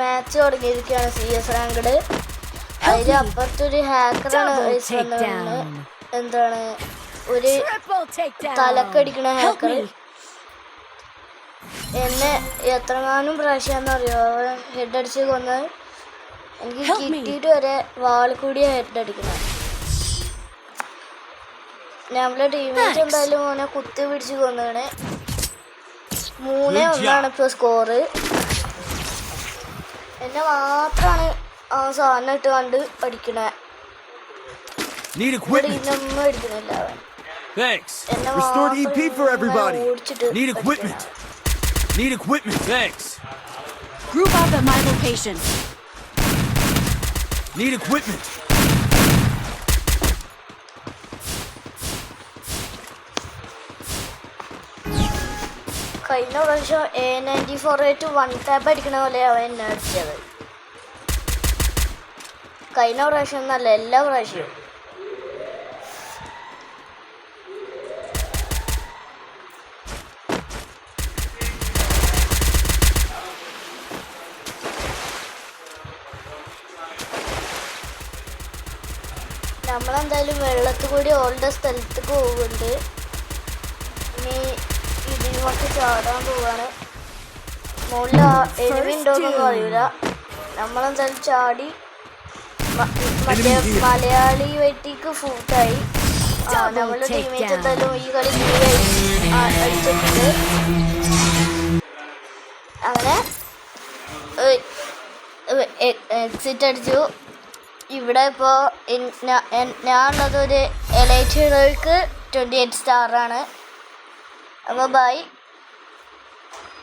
Match തുടങ്ങിയിരിക്കുകയാണ് CS ranked. അതിൽ അപ്പുറത്തൊരു ഹാക്കറാണ് എന്താണ് ഒരു തലക്കടിക്കണ ഹാക്കർ. എന്നെ എത്രങ്ങാനും പ്രാവശ്യമാണെന്നറിയോ ഹെഡ് അടിച്ച് കൊന്നത്. എനിക്ക് കിട്ടിയിട്ട് വരെ വാൾ കൂടിയ ഹെഡ് അടിക്കണം. നമ്മളെ ടീമേറ്റ് എന്തായാലും മോനെ കുത്തി പിടിച്ച് കൊന്നാണ്. 3-1 ഇപ്പോൾ സ്കോറ്. എന്നെ മാത്രമാണ് ആ സാധനം ഇട്ട് കണ്ട് അടിക്കണേ. ഇന്നൊന്നും അടിക്കണില്ല അവൻ. എന്നെ മാത്രം ഓടിച്ചിട്ട് Need equipment, thanks. Group up at my location. Need equipment. കഴിഞ്ഞ പ്രാവശ്യം A94 ആയിട്ട് 1 ടാപ്പ് അടിക്കണ പോലെ അവൻ എന്നെ അടിച്ചത്. കഴിഞ്ഞ പ്രാവശ്യം എന്നല്ല, എല്ലാ പ്രാവശ്യവും. നമ്മളെന്തായാലും വെള്ളത്തിൽ കൂടി ഓൾഡ സ്ഥലത്തേക്ക് പോകുന്നുണ്ട്. ഇനി ഇതിനൊക്കെ ചാടാൻ പോവാണ്. മുകളിൽ എനിമി ഉണ്ടോന്നൊന്നും അറിയില്ല. നമ്മളെന്തായാലും ചാടി മറ്റേ മലയാളി വെട്ടിക്ക് ഫൂട്ടായി. നമ്മളുടെ ടീമേറ്റ് എന്തായാലും ഈ കളി അടിച്ചിട്ടുണ്ട്. അങ്ങനെ എക്സിറ്റ് അടിച്ചു. ഇവിടെ ഇപ്പോൾ ഞാനുള്ളത് ഒരു എലൈറ്റ് ഹീറോയ്ക്ക് 28 സ്റ്റാറാണ്. അപ്പോൾ ബൈ.